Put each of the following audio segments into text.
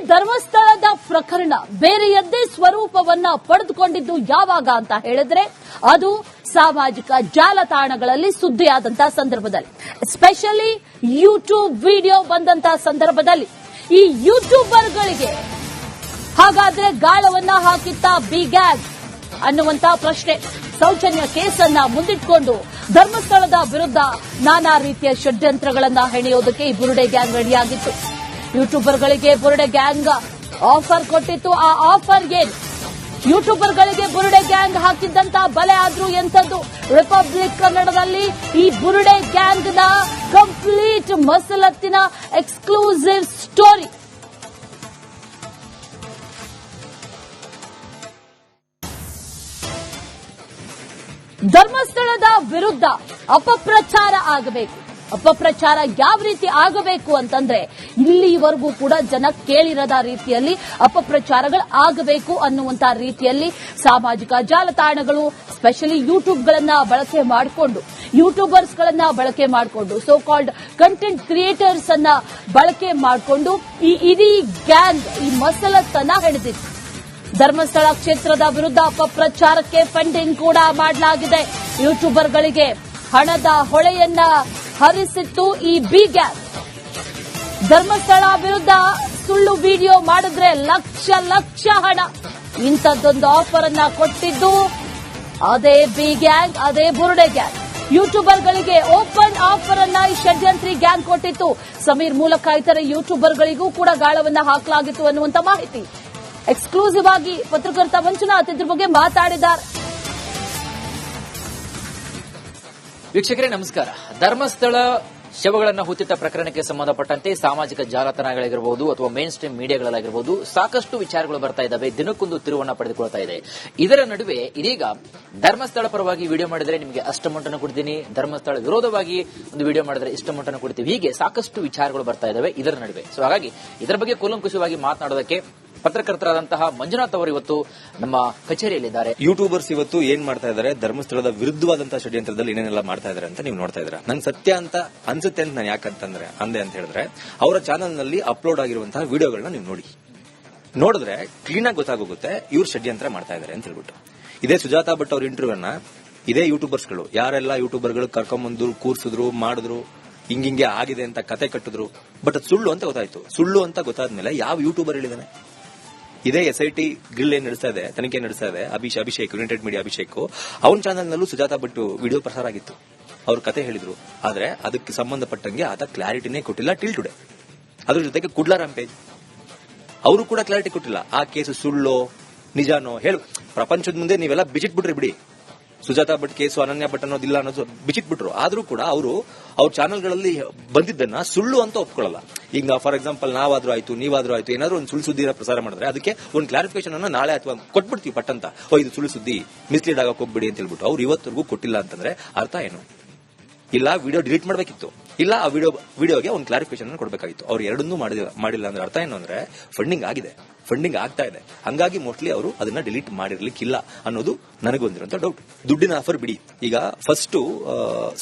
ಧರ್ಮಸ್ಥಳದ ಪ್ರಕರಣ ಬೇರೆಯದ್ದೇ ಸ್ವರೂಪವನ್ನ ಪಡೆದುಕೊಂಡಿದ್ದು ಯಾವಾಗ ಅಂತ ಹೇಳಿದ್ರೆ ಅದು ಸಾಮಾಜಿಕ ಜಾಲತಾಣಗಳಲ್ಲಿ ಸುದ್ದಿಯಾದಂತಹ ಸಂದರ್ಭದಲ್ಲಿ, ಎಸ್ಪೆಷಲಿ ಯೂಟ್ಯೂಬ್ ವಿಡಿಯೋ ಬಂದಂತಹ ಸಂದರ್ಭದಲ್ಲಿ ಈ ಯೂಟ್ಯೂಬರ್ಗಳಿಗೆ ಹಾಗಾದ್ರೆ ಗಾಳವನ್ನ ಹಾಕಿತ್ತ ಬಿ ಗ್ಯಾಂಗ್ ಅನ್ನುವಂತಹ ಪ್ರಶ್ನೆ, ಸೌಜನ್ಯ ಕೇಸನ್ನ ಮುಂದಿಟ್ಕೊಂಡು ಧರ್ಮಸ್ಥಳದ ವಿರುದ್ಧ ನಾನಾ ರೀತಿಯ ಷಡ್ಯಂತ್ರಗಳನ್ನ ಹೆಣೆಯೋದಕ್ಕೆ ಈ ಬುರುಡೆ ಗ್ಯಾಂಗ್ ರೆಡಿಯಾಗಿತ್ತು. ಯೂಟ್ಯೂಬರ್ಗಳಿಗೆ ಬುರುಡೆ ಗ್ಯಾಂಗ್ ಆಫರ್ ಕೊಟ್ಟಿತ್ತು. ಆ ಆಫರ್ ಏನು? ಯೂಟ್ಯೂಬರ್ಗಳಿಗೆ ಬುರುಡೆ ಗ್ಯಾಂಗ್ ಹಾಕಿದ್ದಂತ ಬಲೆ ಆದ್ರೂ ಎಂಥದ್ದು? ರಿಪಬ್ಲಿಕ್ ಕನ್ನಡದಲ್ಲಿ ಈ ಬುರುಡೆ ಗ್ಯಾಂಗ್ನ ಕಂಪ್ಲೀಟ್ ಮಸಲತ್ತಿನ ಎಕ್ಸ್ಕ್ಲೂಸಿವ್ ಸ್ಟೋರಿ. ಧರ್ಮಸ್ಥಳದ ವಿರುದ್ಧ ಅಪಪ್ರಚಾರ ಆಗಬೇಕು. ಅಪಪ್ರಚಾರ ಯಾವ ರೀತಿ ಆಗಬೇಕು ಅಂತಂದ್ರೆ ಇಲ್ಲಿವರೆಗೂ ಕೂಡ ಜನ ಕೇಳಿರದ ರೀತಿಯಲ್ಲಿ ಅಪಪ್ರಚಾರಗಳು ಆಗಬೇಕು ಅನ್ನುವಂತಹ ರೀತಿಯಲ್ಲಿ ಸಾಮಾಜಿಕ ಜಾಲತಾಣಗಳು, ಸ್ಪೆಷಲಿ ಯೂಟ್ಯೂಬ್ಗಳನ್ನ ಬಳಕೆ ಮಾಡಿಕೊಂಡು, ಯೂಟ್ಯೂಬರ್ಸ್ ಗಳನ್ನ ಬಳಕೆ ಮಾಡಿಕೊಂಡು, ಸೋ ಕಾಲ್ಡ್ ಕಂಟೆಂಟ್ ಕ್ರಿಯೇಟರ್ಸ್ ಅನ್ನ ಬಳಕೆ ಮಾಡಿಕೊಂಡು ಈ ಇಡೀ ಗ್ಯಾಂಗ್ ಈ ಮಸಲತ್ತನ್ನ ಹೆಣೆದಿತ್ತು. ಧರ್ಮಸ್ಥಳ ಕ್ಷೇತ್ರದ ವಿರುದ್ಧ ಅಪಪ್ರಚಾರಕ್ಕೆ ಫಂಡಿಂಗ್ ಕೂಡ ಮಾಡಲಾಗಿದೆ. ಯೂಟ್ಯೂಬರ್ಗಳಿಗೆ ಹಣದ ಹೊಳೆಯನ್ನ ಹರಿಸಿತ್ತು ಈ ಬಿ ಗ್ಯಾಂಗ್. ಧರ್ಮಸ್ಥಳ ವಿರುದ್ಧ ಸುಳ್ಳು ವಿಡಿಯೋ ಮಾಡಿದ್ರೆ ಲಕ್ಷ ಲಕ್ಷ ಹಣ, ಇಂಥದ್ದೊಂದು ಆಫರ್ ಅನ್ನ ಕೊಟ್ಟಿದ್ದು ಅದೇ ಬಿ ಗ್ಯಾಂಗ್, ಅದೇ ಬುರುಡೆ ಗ್ಯಾಂಗ್. ಯೂಟ್ಯೂಬರ್ಗಳಿಗೆ ಓಪನ್ ಆಫರ್ ಅನ್ನ ಈ ಷಡ್ಯಂತ್ರಿ ಗ್ಯಾಂಗ್ ಕೊಟ್ಟಿತ್ತು. ಸಮೀರ್ ಮೂಲಕ ಇತರ ಯೂಟ್ಯೂಬರ್ಗಳಿಗೂ ಕೂಡ ಗಾಳವನ್ನ ಹಾಕಲಾಗಿತ್ತು ಅನ್ನುವಂತ ಮಾಹಿತಿ. ಎಕ್ಸ್ಕ್ಲೂಸಿವ್ ಆಗಿ ಪತ್ರಕರ್ತ ಮಂಜುನಾಥ್ ಇದ್ರ ಬಗ್ಗೆ ಮಾತಾಡಿದ್ದಾರೆ. ವೀಕ್ಷಕರೇ ನಮಸ್ಕಾರ. ಧರ್ಮಸ್ಥಳ ಶವಗಳನ್ನು ಹೂತಿಟ್ಟ ಪ್ರಕರಣಕ್ಕೆ ಸಂಬಂಧಪಟ್ಟಂತೆ ಸಾಮಾಜಿಕ ಜಾಲತಾಣಗಳಾಗಿರಬಹುದು ಅಥವಾ ಮೇನ್ ಸ್ಟ್ರೀಮ್ ಮೀಡಿಯಾಗಳಾಗಿರಬಹುದು ಸಾಕಷ್ಟು ವಿಚಾರಗಳು ಬರ್ತಾ ಇದ್ದಾವೆ, ದಿನಕ್ಕೊಂದು ತಿರುವನ್ನ ಪಡೆದುಕೊಳ್ತಾ ಇದೆ. ಇದರ ನಡುವೆ ಇದೀಗ ಧರ್ಮಸ್ಥಳ ಪರವಾಗಿ ವಿಡಿಯೋ ಮಾಡಿದರೆ ನಿಮಗೆ ಅಷ್ಟು ಅಮೌಂಟ್ ಅನ್ನು ಕೊಡ್ತೀನಿ, ಧರ್ಮಸ್ಥಳ ವಿರೋಧವಾಗಿ ಒಂದು ವಿಡಿಯೋ ಮಾಡಿದರೆ ಇಷ್ಟು ಅಮೌಂಟ್ ಅನ್ನು ಕೊಡ್ತೀವಿ, ಹೀಗೆ ಸಾಕಷ್ಟು ವಿಚಾರಗಳು ಬರ್ತಾ ಇದ್ದಾವೆ ಇದರ ನಡುವೆ. ಸೊ ಹಾಗಾಗಿ ಇದರ ಬಗ್ಗೆ ಕೂಲಂಕುಷವಾಗಿ ಮಾತನಾಡೋದಕ್ಕೆ ಪತ್ರಕರ್ತರಾದಂತಹ ಮಂಜುನಾಥ್ ಅವರು ಇವತ್ತು ನಮ್ಮ ಕಚೇರಿಯಲ್ಲಿದ್ದಾರೆ. ಯೂಟ್ಯೂಬರ್ಸ್ ಇವತ್ತು ಏನ್ ಮಾಡ್ತಾ ಇದ್ದಾರೆ, ಧರ್ಮಸ್ಥಳದ ವಿರುದ್ಧವಾದಂತಹ ಷಡ್ಯಂತ್ರದಲ್ಲಿ ಏನೇನೆಲ್ಲ ಮಾಡ್ತಾ ಇದ್ದಾರೆ ಅಂತ ನೀವು ನೋಡ್ತಾ ಇದ್ದೀರಾ. ನಂಗೆ ಸತ್ಯ ಅಂತ ಅನ್ಸುತ್ತೆ ಅಂತ ನಾನು ಯಾಕಂತಂದ್ರೆ ಅಂದೆ ಅಂತ ಹೇಳಿದ್ರೆ, ಅವರ ಚಾನೆಲ್ ನಲ್ಲಿ ಅಪ್ಲೋಡ್ ಆಗಿರುವಂತಹ ವಿಡಿಯೋಗಳನ್ನ ನೀವು ನೋಡಿದ್ರೆ ಕ್ಲೀನ್ ಆಗಿ ಗೊತ್ತಾಗೋಗುತ್ತೆ ಇವ್ರು ಷಡ್ಯಂತ್ರ ಮಾಡ್ತಾ ಇದ್ದಾರೆ ಅಂತ ಹೇಳ್ಬಿಟ್ಟು. ಇದೇ ಸುಜಾತಾ ಭಟ್ ಅವ್ರ ಇಂಟರ್ವ್ಯೂನ ಇದೇ ಯೂಟ್ಯೂಬರ್ಸ್ಗಳು ಯಾರೆಲ್ಲ ಯೂಟ್ಯೂಬರ್ಗಳು ಕರ್ಕೊಂಡ್ಬಂದ್ರು, ಕೂರ್ಸಿದ್ರು, ಮಾಡಿದ್ರು, ಹಿಂಗಿಂಗೆ ಆಗಿದೆ ಅಂತ ಕತೆ ಕಟ್ಟಿದ್ರು. ಬಟ್ ಅದು ಸುಳ್ಳು ಅಂತ ಗೊತ್ತಾಯ್ತು. ಸುಳ್ಳು ಅಂತ ಗೊತ್ತಾದ್ಮೇಲೆ ಯಾವ ಯೂಟ್ಯೂಬರ್ ಹೇಳಿದಾನೆ? ಇದೇ SIT ಗ್ರಿಲ್ ಏನ್ ನಡೆಸ್ತಾ ಇದೆ, ತನಿಖೆ ನಡೆಸ್ತಾ ಇದೆ, ಅಭಿಷೇಕ್ ಯುನೈಟೆಡ್ ಮೀಡಿಯಾ ಅಭಿಷೇಕ್, ಅವನ ಚಾನೆಲ್ ನಲ್ಲೂ ಸುಜಾತಾ ಭಟ್ ವಿಡಿಯೋ ಪ್ರಸಾರ ಆಗಿತ್ತು. ಅವ್ರ ಕತೆ ಹೇಳಿದ್ರು. ಆದ್ರೆ ಅದಕ್ಕೆ ಸಂಬಂಧಪಟ್ಟಂಗೆ ಆದ ಕ್ಲಾರಿಟಿನೇ ಕೊಟ್ಟಿಲ್ಲ ಟಿಲ್ ಟುಡೇ. ಅದ್ರ ಜೊತೆಗೆ ಕುಡ್ಲಾರಾಮ್ ಪೇಜ್ ಅವರು ಕೂಡ ಕ್ಲಾರಿಟಿ ಕೊಟ್ಟಿಲ್ಲ. ಆ ಕೇಸು ಸುಳ್ಳೋ ನಿಜಾನೋ ಹೇಳು, ಪ್ರಪಂಚದ ಮುಂದೆ ನೀವೆಲ್ಲ ಬಿಚ್ಚಿಟ್ಬಿಟ್ರಿ ಬಿಡಿ. ಸುಜಾತಾ ಭಟ್ ಕೇಸು ಅನನ್ಯ ಭಟ್ ಅನ್ನೋದಿಲ್ಲ ಅನ್ನೋದು ಬಿಚ್ಚಿಟ್ಬಿಟ್ರು. ಆದ್ರೂ ಕೂಡ ಅವರು ಅವ್ರ ಚಾನೆಲ್ಗಳಲ್ಲಿ ಬಂದಿದ್ದನ್ನ ಸುಳ್ಳು ಅಂತ ಒಪ್ಕೊಳ್ಳಲ್ಲ. ಈಗ ಫಾರ್ ಎಕ್ಸಾಂಪಲ್ ನಾವಾದ್ರೂ ಆಯ್ತು, ನೀವಾದ್ರೂ ಆಯ್ತು, ಏನಾದ್ರು ಒಂದು ಸುಳ್ಳು ಸುದ್ದಿನ ಪ್ರಸಾರ ಮಾಡಿದ್ರೆ ಅದಕ್ಕೆ ಒಂದು ಕ್ಲಾರಿಫಿಕೇಶನ್ ಅನ್ನ ನಾಳೆ ಅಥವಾ ಕೊಟ್ಬಿಡ್ತೀವಿ ಪಟ್ಟಂತ, ಇದು ಸುಳ್ಳು ಸುದ್ದಿ, ಮಿಸ್ಲೀಡ್ ಆಗಕ್ಕೆ ಹೋಗ್ಬಿಡಿ ಅಂತ ಹೇಳ್ಬಿಟ್ಟು ಅವ್ರು ಇವತ್ತರೆಗೂ ಕೊಟ್ಟಿಲ್ಲ ಅಂತಂದ್ರೆ ಅರ್ಥ ಏನು? ಇಲ್ಲ ವಿಡಿಯೋ ಡಿಲೀಟ್ ಮಾಡಬೇಕಿತ್ತು, ಇಲ್ಲ ಆ ವಿಡಿಯೋಗೆ ಒಂದು ಕ್ಲಾರಿಫಿಕೇಶನ್ ಕೊಡಬೇಕಾಗಿತ್ತು. ಅವ್ರು ಎರಡನ್ನೂ ಮಾಡಿಲ್ಲ ಅಂದ್ರೆ ಅರ್ಥ ಏನು ಅಂದ್ರೆ ಫಂಡಿಂಗ್ ಆಗಿದೆ, ಫಂಡಿಂಗ್ ಆಗ್ತಾ ಇದೆ. ಹಂಗಾಗಿ ಮೋಸ್ಟ್ಲಿ ಅವರು ಅದನ್ನ ಡಿಲೀಟ್ ಮಾಡಿರ್ಲಿಕ್ಕಿಲ್ಲ ಅನ್ನೋದು ನನಗೊಂದಿರುವಂತ ಡೌಟ್. ದುಡ್ಡಿನ ಆಫರ್ ಬಿಡಿ, ಈಗ ಫಸ್ಟ್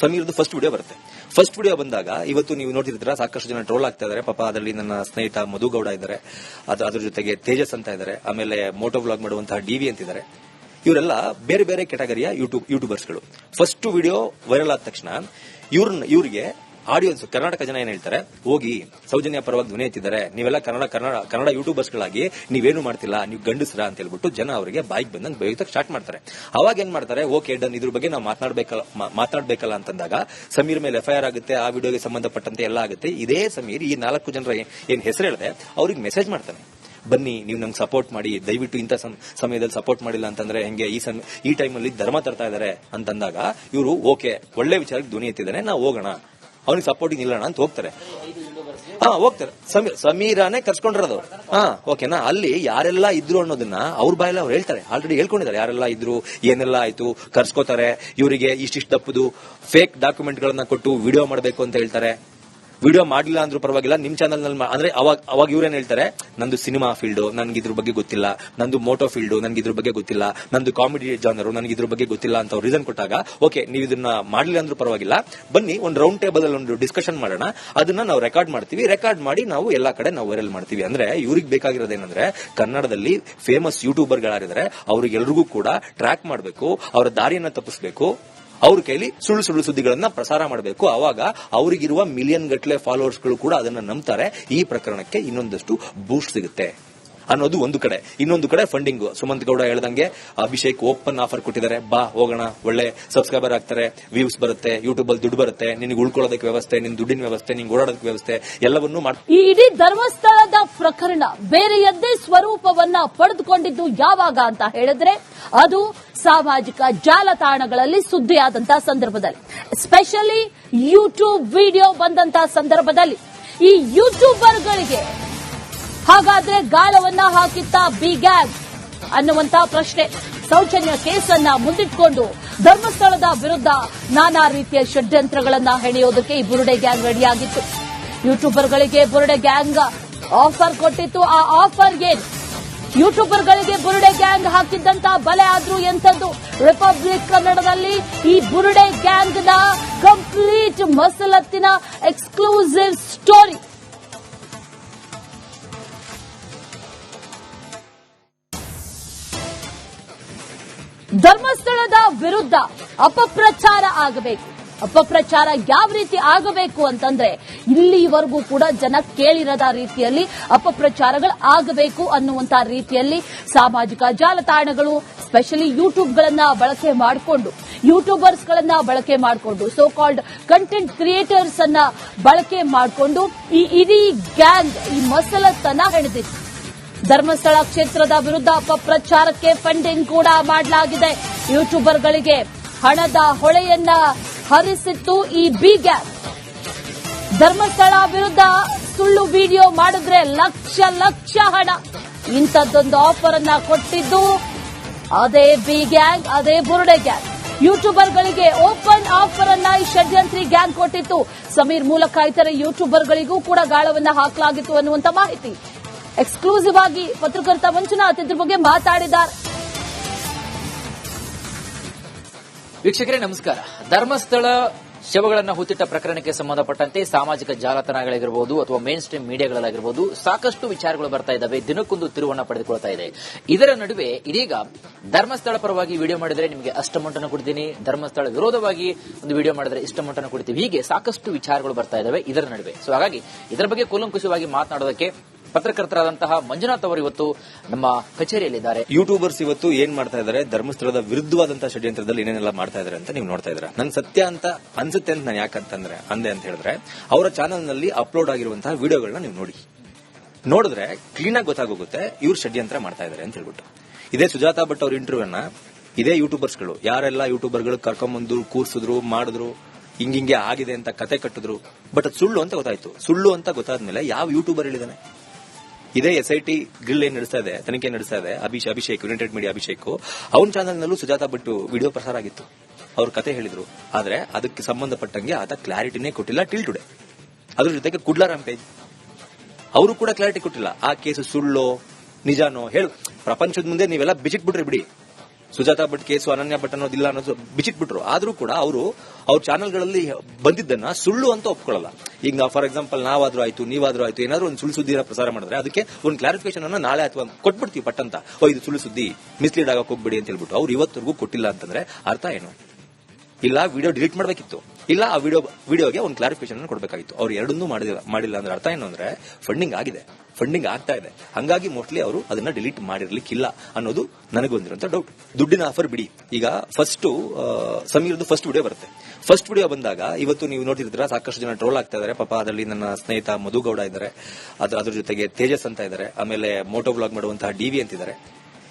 ಸಮೀರ್ದು ಫಸ್ಟ್ ವಿಡಿಯೋ ಬರುತ್ತೆ. ಫಸ್ಟ್ ವಿಡಿಯೋ ಬಂದಾಗ ಇವತ್ತು ನೀವು ನೋಡ್ತಿರ್ತೀರಾ ಸಾಕಷ್ಟು ಜನ ಟ್ರೋಲ್ ಆಗ್ತಾ ಇದ್ದಾರೆ. ಪಾಪ ಅದರಲ್ಲಿ ನನ್ನ ಸ್ನೇಹಿತ ಮಧುಗೌಡ ಇದ್ದಾರೆ, ಅದ್ರ ಜೊತೆಗೆ ತೇಜಸ್ ಅಂತ ಇದ್ದಾರೆ, ಆಮೇಲೆ ಮೋಟೋ ವ್ಲಾಗ್ ಮಾಡುವಂತಹ DV ಅಂತಿದ್ದಾರೆ. ಇವರೆಲ್ಲ ಬೇರೆ ಬೇರೆ ಕ್ಯಾಟಗರಿಯ ಯೂಟ್ಯೂಬರ್ಸ್ಗಳು. ಫಸ್ಟ್ ವಿಡಿಯೋ ವೈರಲ್ ಆದ ತಕ್ಷಣ ಇವರಿಗೆ ಆಡಿಯನ್ಸ್ ಕರ್ನಾಟಕ ಜನ ಏನ್ ಹೇಳ್ತಾರೆ, ಹೋಗಿ ಸೌಜನ್ಯ ಪರವಾಗಿ ಧ್ವನಿ ಎತ್ತಿದ್ದಾರೆ, ನೀವೆಲ್ಲ ಕನ್ನಡ ಯೂಟ್ಯೂಬರ್ಸ್ಗಳಾಗಿ ನೀವೇನು ಮಾಡ್ತಿಲ್ಲ, ನೀವು ಗಂಡಸ್ರ ಅಂತ ಹೇಳ್ಬಿಟ್ಟು ಜನ ಅವರಿಗೆ ಬಾಯಿಗೆ ಬಂದಂಗೆ ಬೈಯೋದಕ್ಕೆ ಸ್ಟಾರ್ಟ್ ಮಾಡ್ತಾರೆ. ಅವಾಗ ಏನ್ ಮಾಡ್ತಾರೆ, ಓಕೆ ಡನ್, ಇದ್ರ ಬಗ್ಗೆ ನಾವು ಮಾತನಾಡಬೇಕಲ್ಲ ಅಂತಂದಾಗ ಸಮೀರ್ ಮೇಲೆ FIR ಆಗುತ್ತೆ, ಆ ವಿಡಿಯೋಗೆ ಸಂಬಂಧಪಟ್ಟಂತೆ ಎಲ್ಲ ಆಗುತ್ತೆ. ಇದೇ ಸಮೀರ್ ಈ 4 ಜನರ ಏನ್ ಹೆಸರು ಹೇಳಿದೆ ಅವ್ರಿಗೆ ಮೆಸೇಜ್ ಮಾಡ್ತಾನೆ, ಬನ್ನಿ ನೀವು ನಮ್ಗೆ ಸಪೋರ್ಟ್ ಮಾಡಿ, ದಯವಿಟ್ಟು ಇಂಥ ಸಮಯದಲ್ಲಿ ಸಪೋರ್ಟ್ ಮಾಡಿಲ್ಲ ಅಂತಂದ್ರೆ ಹೆಂಗೆ, ಈ ಟೈಮಲ್ಲಿ ಧರ್ಮ ತರ್ತಾ ಇದಾರೆ ಅಂತಂದಾಗ ಇವರು ಓಕೆ ಒಳ್ಳೆ ವಿಚಾರಕ್ಕೆ ಧ್ವನಿ ಎತ್ತಿದ್ದಾನೆ, ನಾವು ಹೋಗೋಣ, ಅವನಿಗೆ ಸಪೋರ್ಟಿಂಗ್ ನಿಲ್ಲೋಣ ಅಂತ ಹೋಗ್ತಾರೆ. ಹೋಗ್ತಾರೆ. ಸಮೀರಾನೇ ಕರ್ಸ್ಕೊಂಡಿರೋದು. ಓಕೆನಾ, ಅಲ್ಲಿ ಯಾರೆಲ್ಲ ಇದ್ರು ಅನ್ನೋದನ್ನ ಅವ್ರ ಬಾಯಲ್ಲ ಅವ್ರು ಹೇಳ್ತಾರೆ, ಆಲ್ರೆಡಿ ಹೇಳ್ಕೊಂಡಿದ್ದಾರೆ ಯಾರೆಲ್ಲ ಇದ್ರು, ಏನೆಲ್ಲ ಆಯ್ತು, ಕರ್ಸ್ಕೋತಾರೆ. ಇವರಿಗೆ ಇಷ್ಟಿಷ್ಟು ತಪ್ಪದು ಫೇಕ್ ಡಾಕ್ಯುಮೆಂಟ್ ಗಳನ್ನ ಕೊಟ್ಟು ವಿಡಿಯೋ ಮಾಡಬೇಕು ಅಂತ ಹೇಳ್ತಾರೆ. ವಿಡಿಯೋ ಮಾಡಲಿಲ್ಲ ಅಂದ್ರೂ ಪರವಾಗಿಲ್ಲ, ನಿಮ್ ಚಾನಲ್ ನಲ್ಲಿ ಅಂದ್ರೆ ಅವಾಗ ಇವ್ರೇನ್ ಹೇಳ್ತಾರೆ, ನಂದು ಸಿನಿಮಾ ಫೀಲ್ಡ್ ನನ್ಗೆ ಇದ್ರ ಬಗ್ಗೆ ಗೊತ್ತಿಲ್ಲ, ನಂದು ಮೋಟೋ ಫೀಲ್ಡ್ ನನ್ಗೆ ಇದ್ರ ಬಗ್ಗೆ ಗೊತ್ತಿಲ್ಲ, ನಂದು ಕಾಮಿಡಿ ಜಾನರು ನನ್ಗೆ ಇದ್ರ ಬಗ್ಗೆ ಗೊತ್ತಿಲ್ಲ ಅಂತ ಅವ್ರು ರೀಸನ್ ಕೊಟ್ಟಾಗ, ಓಕೆ ನೀವು ಇದನ್ನ ಮಾಡಲಿಲ್ಲ ಅಂದ್ರೂ ಪರವಾಗಿಲ್ಲ, ಬನ್ನಿ ಒಂದು ರೌಂಡ್ ಟೇಬಲ್ ಅಲ್ಲಿ ಒಂದು ಡಿಸ್ಕಷನ್ ಮಾಡೋಣ, ಅದನ್ನ ನಾವು ರೆಕಾರ್ಡ್ ಮಾಡ್ತೀವಿ, ರೆಕಾರ್ಡ್ ಮಾಡಿ ನಾವು ಎಲ್ಲಾ ಕಡೆ ನಾವು ವೈರಲ್ ಮಾಡ್ತೀವಿ. ಅಂದ್ರೆ ಇವ್ರಿಗೆ ಬೇಕಾಗಿರೋದೇನಂದ್ರೆ ಕನ್ನಡದಲ್ಲಿ ಫೇಮಸ್ ಯೂಟ್ಯೂಬರ್ ಗಳಾರಿದ್ದಾರೆ, ಅವ್ರಿಗೆಲ್ರಿಗೂ ಕೂಡ ಟ್ರ್ಯಾಕ್ ಮಾಡಬೇಕು, ಅವರ ದಾರಿಯನ್ನ ತಪ್ಪಿಸಬೇಕು, ಅವ್ರ ಕೈಲಿ ಸುಳ್ಳು ಸುಳ್ಳು ಸುದ್ದಿಗಳನ್ನ ಪ್ರಸಾರ ಮಾಡಬೇಕು. ಅವಾಗ ಅವರಿಗಿರುವ ಮಿಲಿಯನ್ ಗಟ್ಟಲೆ ಫಾಲೋವರ್ಸ್ ಗಳು ಕೂಡ ಅದನ್ನ ನಂಬ್ತಾರೆ. ಈ ಪ್ರಕರಣಕ್ಕೆ ಇನ್ನೊಂದಷ್ಟು ಬೂಸ್ಟ್ ಸಿಗುತ್ತೆ ಅನ್ನೋದು ಒಂದು ಕಡೆ. ಇನ್ನೊಂದು ಕಡೆ ಫಂಡಿಂಗ್, ಸುಮಂತ್ ಗೌಡ ಹೇಳ್ದಂಗೆ ಅಭಿಷೇಕ್ ಓಪನ್ ಆಫರ್ ಕೊಟ್ಟಿದ್ದಾರೆ, ಬಾ ಹೋಗೋಣ, ಒಳ್ಳೆ ಸಬ್ಸ್ಕ್ರೈಬರ್ ಆಗ್ತಾರೆ, ವ್ಯೂಸ್ ಬರುತ್ತೆ, ಯೂಟ್ಯೂಬ್ ಅಲ್ಲಿ ದುಡ್ಡು ಬರುತ್ತೆ, ನಿನಗೆ ಉಳ್ಕೊಳ್ಳೋದಕ್ಕೆ ವ್ಯವಸ್ಥೆ, ನಿನ್ ದುಡ್ಡಿನ ವ್ಯವಸ್ಥೆ, ನಿಂಗೆ ಓಡಾಡೋದಕ್ಕೆ ವ್ಯವಸ್ಥೆ ಎಲ್ಲವನ್ನೂ ಈ ಇಡೀ ಧರ್ಮಸ್ಥಳದ ಪ್ರಕರಣ ಬೇರೆಯದ್ದೇ ಸ್ವರೂಪವನ್ನ ಪಡೆದುಕೊಂಡಿದ್ದು ಯಾವಾಗ ಅಂತ ಹೇಳಿದ್ರೆ ಅದು ಸಾಮಾಜಿಕ ಜಾಲತಾಣಗಳಲ್ಲಿ ಸುದ್ದಿಯಾದಂತಹ ಸಂದರ್ಭದಲ್ಲಿ, ಎಸ್ಪೆಷಲಿ ಯೂಟ್ಯೂಬ್ ವಿಡಿಯೋ ಬಂದಂತಹ ಸಂದರ್ಭದಲ್ಲಿ ಈ ಯೂಟ್ಯೂಬರ್ಗಳಿಗೆ ಹಾಗಾದ್ರೆ ಗಾಳವನ್ನ ಹಾಕಿತ್ತ ಬಿ ಗ್ಯಾಂಗ್ ಅನ್ನುವಂತ ಪ್ರಶ್ನೆ. ಸೌಜನ್ಯ ಕೇಸನ್ನ ಮುಂದಿಟ್ಕೊಂಡು ಧರ್ಮಸ್ಥಳದ ವಿರುದ್ಧ ನಾನಾ ರೀತಿಯ ಷಡ್ಯಂತ್ರಗಳನ್ನ ಹೆಣೆಯೋದಕ್ಕೆ ಈ ಬುರುಡೆ ಗ್ಯಾಂಗ್ ರೆಡಿಯಾಗಿತ್ತು. ಯೂಟ್ಯೂಬರ್ಗಳಿಗೆ ಬುರುಡೆ ಗ್ಯಾಂಗ್ ಆಫರ್ ಕೊಟ್ಟಿತ್ತು. ಆ ಆಫರ್ ಏನು? ಯೂಟ್ಯೂಬರ್ಗಳಿಗೆ ಬುರುಡೆ ಗ್ಯಾಂಗ್ ಹಾಕಿದ್ದಂತ ಬಲೆ ಆದ್ರೂ ಎಂಥದ್ದು? ರಿಪಬ್ಲಿಕ್ ಕನ್ನಡದಲ್ಲಿ ಈ ಬುರುಡೆ ಗ್ಯಾಂಗ್ನ ಕಂಪ್ಲೀಟ್ ಮಸಲತ್ತಿನ ಎಕ್ಸ್ಕ್ಲೂಸಿವ್ ಸ್ಟೋರಿ. ಧರ್ಮಸ್ಥಳದ ವಿರುದ್ಧ ಅಪಪ್ರಚಾರ ಆಗಬೇಕು. ಅಪಪ್ರಚಾರ ಯಾವ ರೀತಿ ಆಗಬೇಕು ಅಂತಂದ್ರೆ ಇಲ್ಲಿವರೆಗೂ ಕೂಡ ಜನ ಕೇಳಿರದ ರೀತಿಯಲ್ಲಿ ಅಪಪ್ರಚಾರಗಳು ಆಗಬೇಕು ಅನ್ನುವಂತ ರೀತಿಯಲ್ಲಿ ಸಾಮಾಜಿಕ ಜಾಲತಾಣಗಳು, ಸ್ಪೆಷಲಿ ಯೂಟ್ಯೂಬ್ಗಳನ್ನ ಬಳಕೆ ಮಾಡಿಕೊಂಡು, ಯೂಟ್ಯೂಬರ್ಸ್ ಗಳನ್ನ ಬಳಕೆ ಮಾಡಿಕೊಂಡು, ಸೋ ಕಾಲ್ಡ್ ಕಂಟೆಂಟ್ ಕ್ರಿಯೇಟರ್ಸ್ ಅನ್ನ ಬಳಕೆ ಮಾಡಿಕೊಂಡು ಈ ಇಡೀ ಗ್ಯಾಂಗ್ ಈ ಮಸಲತ್ತನ್ನ ಹೆಣೆದಿತ್ತು. ಧರ್ಮಸ್ಥಳ ಕ್ಷೇತ್ರದ ವಿರುದ್ಧ ಅಪಪ್ರಚಾರಕ್ಕೆ ಫಂಡಿಂಗ್ ಕೂಡ ಮಾಡಲಾಗಿದೆ. ಯೂಟ್ಯೂಬರ್ಗಳಿಗೆ ಹಣದ ಹೊಳೆಯನ್ನ ಹರಿಸಿತ್ತು ಈ ಬಿ ಗ್ಯಾಂಗ್. ಧರ್ಮಸ್ಥಳ ವಿರುದ್ಧ ಸುಳ್ಳು ವಿಡಿಯೋ ಮಾಡಿದ್ರೆ ಲಕ್ಷ ಲಕ್ಷ ಹಣ, ಇಂಥದ್ದೊಂದು ಆಫರ್ ಅನ್ನ ಕೊಟ್ಟಿದ್ದು ಅದೇ ಬಿ ಗ್ಯಾಂಗ್, ಅದೇ ಬುರುಡೆ ಗ್ಯಾಂಗ್. ಯೂಟ್ಯೂಬರ್ಗಳಿಗೆ ಓಪನ್ ಆಫರ್ ಅನ್ನ ಈ ಷಡ್ಯಂತ್ರಿ ಗ್ಯಾಂಗ್ ಕೊಟ್ಟಿತ್ತು. ಸಮೀರ್ ಮೂಲಕ ಇತರೆ ಯೂಟ್ಯೂಬರ್ಗಳಿಗೂ ಕೂಡ ಗಾಳವನ್ನ ಹಾಕಲಾಗಿತ್ತು ಅನ್ನುವಂತ ಮಾಹಿತಿ. ಎಕ್ಸ್ಕ್ಲೂಸಿವ್ ಆಗಿ ಪತ್ರಕರ್ತ ಮಂಜುನಾಥ್ ಇದ್ರ ಬಗ್ಗೆ ಮಾತಾಡಿದ್ದಾರೆ. ವೀಕ್ಷಕರೇ ನಮಸ್ಕಾರ. ಧರ್ಮಸ್ಥಳ ಶವಗಳನ್ನ ಹೂತಿಟ್ಟ ಪ್ರಕರಣಕ್ಕೆ ಸಂಬಂಧಪಟ್ಟಂತೆ ಸಾಮಾಜಿಕ ಜಾಲತಾಣಗಳಾಗಿರಬಹುದು ಅಥವಾ ಮೇನ್ ಸ್ಟ್ರೀಮ್ ಮೀಡಿಯಾಗಳಾಗಿರಬಹುದು ಸಾಕಷ್ಟು ವಿಚಾರಗಳು ಬರ್ತಾ ಇದ್ದಾವೆ, ದಿನಕ್ಕೊಂದು ತಿರುವನ್ನ ಪಡೆದುಕೊಳ್ತಾ ಇದೆ. ಇದರ ನಡುವೆ ಇದೀಗ ಧರ್ಮಸ್ಥಳ ಪರವಾಗಿ ವಿಡಿಯೋ ಮಾಡಿದ್ರೆ ನಿಮಗೆ ಅಷ್ಟು ಅಮೌಂಟ್ ಅನ್ನು ಕೊಡ್ತೀನಿ, ಧರ್ಮಸ್ಥಳ ವಿರೋಧವಾಗಿ ಒಂದು ವಿಡಿಯೋ ಮಾಡಿದ್ರೆ ಇಷ್ಟು ಅಮೌಂಟ್ ಅನ್ನು ಕೊಡ್ತೀವಿ, ಹೀಗೆ ಸಾಕಷ್ಟು ವಿಚಾರಗಳು ಬರ್ತಾ ಇದ್ದಾವೆ ಇದರ ನಡುವೆ. ಸೊ ಹಾಗಾಗಿ ಇದರ ಬಗ್ಗೆ ಕೂಲಂಕುಷವಾಗಿ ಮಾತನಾಡೋದಕ್ಕೆ ಪತ್ರಕರ್ತರಾದಂತಹ ಮಂಜುನಾಥ್ ಅವರು ಇವತ್ತು ನಮ್ಮ ಕಚೇರಿಯಲ್ಲಿದ್ದಾರೆ. ಯೂಟ್ಯೂಬರ್ಸ್ ಇವತ್ತು ಏನ್ ಮಾಡ್ತಾ ಇದ್ದಾರೆ, ಧರ್ಮಸ್ಥಳದ ವಿರುದ್ಧವಾದಂತಹ ಷಡ್ಯಂತ್ರದಲ್ಲಿ ಏನೇನೆಲ್ಲ ಮಾಡ್ತಾ ಇದ್ದಾರೆ ಅಂತ ನೀವು ನೋಡ್ತಾ ಇದ್ದಾರೆ. ನಂಗೆ ಸತ್ಯ ಅಂತ ಅನ್ಸುತ್ತೆ ಅಂತ ನಾನು ಯಾಕಂತಂದ್ರೆ ಅಂದೆ ಅಂತ ಹೇಳಿದ್ರೆ ಅವರ ಚಾನಲ್ ನಲ್ಲಿ ಅಪ್ಲೋಡ್ ಆಗಿರುವಂತಹ ವಿಡಿಯೋಗಳನ್ನ ನೀವು ನೋಡಿದ್ರೆ ಕ್ಲೀನ್ ಆಗಿ ಗೊತ್ತಾಗೋಗುತ್ತೆ ಇವ್ರು ಷಡ್ಯಂತ್ರ ಮಾಡ್ತಾ ಇದ್ದಾರೆ ಅಂತ ಹೇಳ್ಬಿಟ್ಟು. ಇದೇ ಸುಜಾತಾ ಭಟ್ ಅವ್ರ ಇಂಟರ್ವ್ಯೂನ ಇದೇ ಯೂಟ್ಯೂಬರ್ಸ್ಗಳು ಯಾರೆಲ್ಲ ಯೂಟ್ಯೂಬರ್ಗಳು ಕರ್ಕೊಂಡ್ಬಂದು ಕೂರ್ಸಿದ್ರು, ಮಾಡಿದ್ರು, ಹಿಂಗಿಂಗೆ ಆಗಿದೆ ಅಂತ ಕತೆ ಕಟ್ಟಿದ್ರು. ಬಟ್ ಅದು ಸುಳ್ಳು ಅಂತ ಗೊತ್ತಾಯ್ತು. ಸುಳ್ಳು ಅಂತ ಗೊತ್ತಾದ್ಮೇಲೆ ಯಾವ ಯೂಟ್ಯೂಬರ್ ಹೇಳಿದಾನೆ? ಇದೇ SIT ಗ್ರಿಲ್ ಏನ್ ನಡೆಸ್ತಾ ಇದೆ, ತನಿಖೆ ನಡೆಸ್ತಾ ಇದೆ, ಅಭಿಷೇಕ್ ಯುನೈಟೆಡ್ ಮೀಡಿಯಾ ಅಭಿಷೇಕ್, ಅವನ ಚಾನಲ್ ನಲ್ಲೂ ಸುಜಾತಾ ಭಟ್ ವಿಡಿಯೋ ಪ್ರಸಾರ ಆಗಿತ್ತು, ಅವ್ರ ಕತೆ ಹೇಳಿದ್ರು. ಆದ್ರೆ ಅದಕ್ಕೆ ಸಂಬಂಧಪಟ್ಟಂಗೆ ಆತ ಕ್ಲಾರಿಟಿನೇ ಕೊಟ್ಟಿಲ್ಲ ಟಿಲ್ ಟುಡೇ. ಅದ್ರ ಜೊತೆಗೆ ಕುಡ್ಲಾರಾಮ್ ಪೇಜ್ ಅವರು ಕೂಡ ಕ್ಲಾರಿಟಿ ಕೊಟ್ಟಿಲ್ಲ. ಆ ಕೇಸು ಸುಳ್ಳೋ ನಿಜಾನೋ ಹೇಳು, ಪ್ರಪಂಚದ ಮುಂದೆ ನೀವೆಲ್ಲ ಬಿಚ್ಚಿಟ್ಬಿಟ್ರಿ ಬಿಡಿ. ಸುಜಾತಾ ಭಟ್ ಕೇಸು ಅನನ್ಯ ಭಟ್ ಅನ್ನೋದಿಲ್ಲ ಅನ್ನೋದು ಬಿಚ್ಚಿಟ್ಬಿಟ್ರು. ಆದ್ರೂ ಕೂಡ ಅವರು ಅವ್ರ ಚಾನಲ್ಗಳಲ್ಲಿ ಬಂದಿದ್ದನ್ನ ಸುಳ್ಳು ಅಂತ ಒಪ್ಕೊಳ್ಳಲ್ಲ. ಈಗ ಫಾರ್ ಎಕ್ಸಾಂಪಲ್ ನಾವಾದ್ರೂ ಆಯ್ತು, ನೀವಾದ್ರೂ ಆಯ್ತು, ಏನಾದ್ರು ಒಂದು ಸುಳ್ಳು ಸುದ್ದಿನ ಪ್ರಸಾರ ಮಾಡಿದ್ರೆ ಅದಕ್ಕೆ ಒಂದು ಕ್ಲಾರಿಫಿಕೇಶನ್ ಅನ್ನ ನಾಳೆ ಅಥವಾ ಕೊಟ್ಬಿಡ್ತೀವಿ ಪಟ್ಟಂತ, ಇದು ಸುಳ್ಳು ಸುದ್ದಿ, ಮಿಸ್ಲೀಡ್ ಆಗಕ್ಕೆ ಹೋಗ್ಬೇಡಿ ಅಂತ ಹೇಳ್ಬಿಟ್ಟು ಅವ್ರು ಇವತ್ತರೆಗೂ ಕೊಟ್ಟಿಲ್ಲ ಅಂತಂದ್ರೆ ಅರ್ಥ ಏನು? ಇಲ್ಲ ವಿಡಿಯೋ ಡಿಲೀಟ್ ಮಾಡಬೇಕಿತ್ತು, ಇಲ್ಲ ಆ ವಿಡಿಯೋಗೆ ಒಂದು ಕ್ಲಾರಿಫಿಕೇಶನ್ ಕೊಡಬೇಕಾಗಿತ್ತು. ಅವ್ರು ಎರಡನ್ನೂ ಮಾಡಿಲ್ಲ ಅಂದ್ರೆ ಅರ್ಥ ಏನು ಅಂದ್ರೆ ಫಂಡಿಂಗ್ ಆಗಿದೆ, ಫಂಡಿಂಗ್ ಆಗ್ತಾ ಇದೆ. ಹಂಗಾಗಿ ಮೋಸ್ಟ್ಲಿ ಅವರು ಅದನ್ನ ಡಿಲೀಟ್ ಮಾಡಿರ್ಲಿಕ್ಕಿಲ್ಲ ಅನ್ನೋದು ನನಗೊಂದಿರುವಂತ ಡೌಟ್. ದುಡ್ಡಿನ ಆಫರ್ ಬಿಡಿ, ಈಗ ಸಮೀರ್ದು ಫಸ್ಟ್ ವಿಡಿಯೋ ಬರುತ್ತೆ. ಫಸ್ಟ್ ವಿಡಿಯೋ ಬಂದಾಗ ಇವತ್ತು ನೀವು ನೋಡ್ತಿರ್ತೀರಾ ಸಾಕಷ್ಟು ಜನ ಟ್ರೋಲ್ ಆಗ್ತಾ ಇದಾರೆ. ಪಾಪ ಅದರಲ್ಲಿ ನನ್ನ ಸ್ನೇಹಿತ ಮಧು ಗೌಡ ಇದ್ದಾರೆ, ಅದ್ರ ಜೊತೆಗೆ ತೇಜಸ್ ಅಂತ ಇದ್ದಾರೆ, ಆಮೇಲೆ ಮೋಟೋ ವ್ಲಾಗ್ ಮಾಡುವಂತಹ DV ಅಂತಿದ್ದಾರೆ.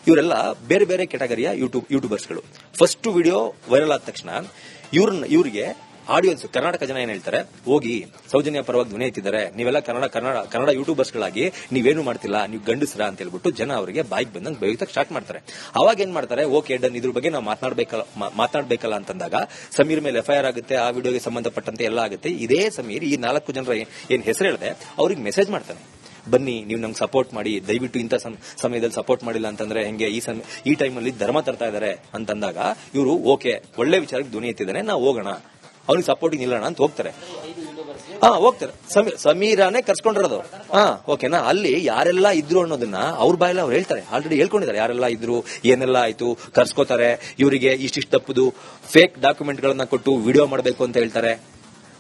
ಇವರೆಲ್ಲ ಬೇರೆ ಬೇರೆ ಕ್ಯಾಟಗರಿಯ ಯೂಟ್ಯೂಬರ್ಸ್ಗಳು. ಫಸ್ಟ್ ವಿಡಿಯೋ ವೈರಲ್ ಆದ ತಕ್ಷಣ ಇವರಿಗೆ ಆಡಿಯನ್ಸ್ ಕರ್ನಾಟಕ ಜನ ಏನ್ ಹೇಳ್ತಾರೆ, ಹೋಗಿ ಸೌಜನ್ಯ ಪರವಾಗಿ ಧ್ವನಿ ಎತ್ತಿದ್ದಾರೆ, ನೀವೆಲ್ಲ ಕನ್ನಡ ಯೂಟ್ಯೂಬರ್ಸ್ ಗಳಾಗಿ ನೀವೇನು ಮಾಡ್ತಿಲ್ಲ, ನೀವು ಗಂಡಸ್ರ ಅಂತ ಹೇಳ್ಬಿಟ್ಟು ಜನ ಅವರಿಗೆ ಬಾಯಿಗೆ ಬಂದಂಗೆ ಬೈಯೋದಕ್ಕೆ ಸ್ಟಾರ್ಟ್ ಮಾಡ್ತಾರೆ. ಅವಾಗ ಏನ್ ಮಾಡ್ತಾರೆ, ಓಕೆ ಡನ್, ಇದ್ರ ಬಗ್ಗೆ ನಾವು ಮಾತನಾಡ್ಬೇಕಲ್ಲ ಅಂತಂದಾಗ ಸಮೀರ್ ಮೇಲೆ ಎಫ್ಐಆರ್ ಆಗುತ್ತೆ, ಆ ವಿಡಿಯೋಗೆ ಸಂಬಂಧಪಟ್ಟಂತೆ ಎಲ್ಲ ಆಗುತ್ತೆ. ಇದೇ ಸಮೀರ್ ಈ 4 ಜನರ ಏನ್ ಹೆಸರು ಹೇಳಿದೆ ಅವ್ರಿಗೆ ಮೆಸೇಜ್ ಮಾಡ್ತಾನೆ, ಬನ್ನಿ ನೀವು ನಮ್ಗೆ ಸಪೋರ್ಟ್ ಮಾಡಿ, ದಯವಿಟ್ಟು ಇಂಥ ಸಮಯದಲ್ಲಿ ಸಪೋರ್ಟ್ ಮಾಡಿಲ್ಲ ಅಂತಂದ್ರೆ ಹೆಂಗೆ, ಈ ಟೈಮಲ್ಲಿ ಧರ್ಮ ತರ್ತಾ ಇದಾರೆ ಅಂತಂದಾಗ ಇವರು ಓಕೆ ಒಳ್ಳೆ ವಿಚಾರಕ್ಕೆ ಧ್ವನಿ ಎತ್ತಿದ್ದಾನೆ, ನಾವು ಹೋಗೋಣ, ಅವ್ನಿಗೆ ಸಪೋರ್ಟಿಂಗ್ ನಿಲ್ಲೋಣ ಅಂತ ಹೋಗ್ತಾರೆ. ಹೋಗ್ತಾರೆ. ಸಮೀರಾನೇ ಕರ್ಸ್ಕೊಂಡಿರೋದು. ಓಕೆನಾ, ಅಲ್ಲಿ ಯಾರೆಲ್ಲ ಇದ್ರು ಅನ್ನೋದನ್ನ ಅವ್ರ ಬಾಯಲ್ಲ ಅವ್ರು ಹೇಳ್ತಾರೆ, ಆಲ್ರೆಡಿ ಹೇಳ್ಕೊಂಡಿದ್ದಾರೆ ಯಾರೆಲ್ಲ ಇದ್ರು, ಏನೆಲ್ಲ ಆಯ್ತು, ಕರ್ಸ್ಕೋತಾರೆ, ಇವರಿಗೆ ಇಷ್ಟಿಷ್ಟು ತಪ್ಪುದು ಫೇಕ್ ಡಾಕ್ಯುಮೆಂಟ್ ಗಳನ್ನ ಕೊಟ್ಟು ವಿಡಿಯೋ ಮಾಡಬೇಕು ಅಂತ ಹೇಳ್ತಾರೆ.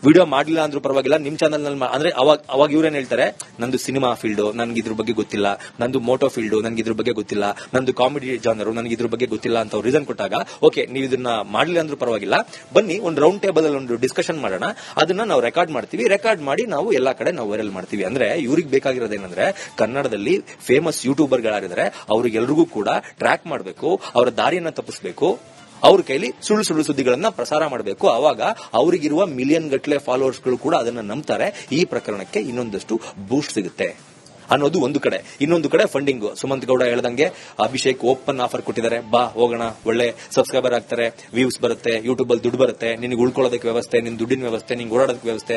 ವಿಡಿಯೋ ಮಾಡಲಿಲ್ಲ ಅಂದ್ರೂ ಪರವಾಗಿಲ್ಲ, ನಿಮ್ ಚಾನಲ್ ನಲ್ಲಿ ಅಂದ್ರೆ ಅವಾಗ ಇವ್ರೇನ್ ಹೇಳ್ತಾರೆ, ನಂದು ಸಿನಿಮಾ ಫೀಲ್ಡ್, ನನ್ಗೆ ಇದ್ರ ಬಗ್ಗೆ ಗೊತ್ತಿಲ್ಲ, ನಂದು ಮೋಟೋ ಫೀಲ್ಡ್, ನನ್ಗೆ ಇದ್ರ ಬಗ್ಗೆ ಗೊತ್ತಿಲ್ಲ, ನಂದು ಕಾಮಿಡಿ ಜಾನರು, ನನ್ಗೆ ಇದ್ರ ಬಗ್ಗೆ ಗೊತ್ತಿಲ್ಲ ಅಂತ ಅವ್ರು ರೀಸನ್ ಕೊಟ್ಟಾಗ, ಓಕೆ ನೀವು ಇದನ್ನ ಮಾಡಲಿಲ್ಲ ಅಂದ್ರೂ ಪರವಾಗಿಲ್ಲ, ಬನ್ನಿ ಒಂದು ರೌಂಡ್ ಟೇಬಲ್ ಅಲ್ಲಿ ಒಂದು ಡಿಸ್ಕಷನ್ ಮಾಡೋಣ, ಅದನ್ನ ನಾವು ರೆಕಾರ್ಡ್ ಮಾಡ್ತೀವಿ, ರೆಕಾರ್ಡ್ ಮಾಡಿ ನಾವು ಎಲ್ಲಾ ಕಡೆ ನಾವು ವೈರಲ್ ಮಾಡ್ತೀವಿ. ಅಂದ್ರೆ ಇವ್ರಿಗೆ ಬೇಕಾಗಿರೋದೇನಂದ್ರೆ ಕನ್ನಡದಲ್ಲಿ ಫೇಮಸ್ ಯೂಟ್ಯೂಬರ್ ಗಳಾಗಿದ್ದಾರೆ, ಅವ್ರಿಗೆಲ್ರಿಗೂ ಕೂಡ ಟ್ರ್ಯಾಕ್ ಮಾಡಬೇಕು, ಅವರ ದಾರಿಯನ್ನ ತಪ್ಪಿಸಬೇಕು, ಅವ್ರ ಕೈಲಿ ಸುಳ್ಳು ಸುದ್ದಿಗಳನ್ನ ಪ್ರಸಾರ ಮಾಡಬೇಕು. ಅವಾಗ ಅವರಿಗಿರುವ ಮಿಲಿಯನ್ ಗಟ್ಟಲೆ ಫಾಲೋವರ್ಸ್ ಗಳು ಕೂಡ ಅದನ್ನ ನಂಬ್ತಾರೆ. ಈ ಪ್ರಕರಣಕ್ಕೆ ಇನ್ನೊಂದಷ್ಟು ಬೂಸ್ಟ್ ಸಿಗುತ್ತೆ ಅನ್ನೋದು ಒಂದು ಕಡೆ. ಇನ್ನೊಂದು ಕಡೆ ಫಂಡಿಂಗ್, ಸುಮಂತ್ ಗೌಡ ಹೇಳ್ದಂಗೆ ಅಭಿಷೇಕ್ ಓಪನ್ ಆಫರ್ ಕೊಟ್ಟಿದ್ದಾರೆ, ಬಾ ಹೋಗೋಣ, ಒಳ್ಳೆ ಸಬ್ಸ್ಕ್ರೈಬರ್ ಆಗ್ತಾರೆ, ವ್ಯೂಸ್ ಬರುತ್ತೆ, ಯೂಟ್ಯೂಬ್ ಅಲ್ಲಿ ದುಡ್ಡು ಬರುತ್ತೆ, ನಿನ್ಗೆ ಉಳ್ಕೊಳ್ಳೋದಕ್ಕೆ ವ್ಯವಸ್ಥೆ, ನಿನ್ ದುಡ್ಡಿನ ವ್ಯವಸ್ಥೆ, ನಿಂಗೆ ಓಡಾಡೋದಕ್ಕೆ ವ್ಯವಸ್ಥೆ,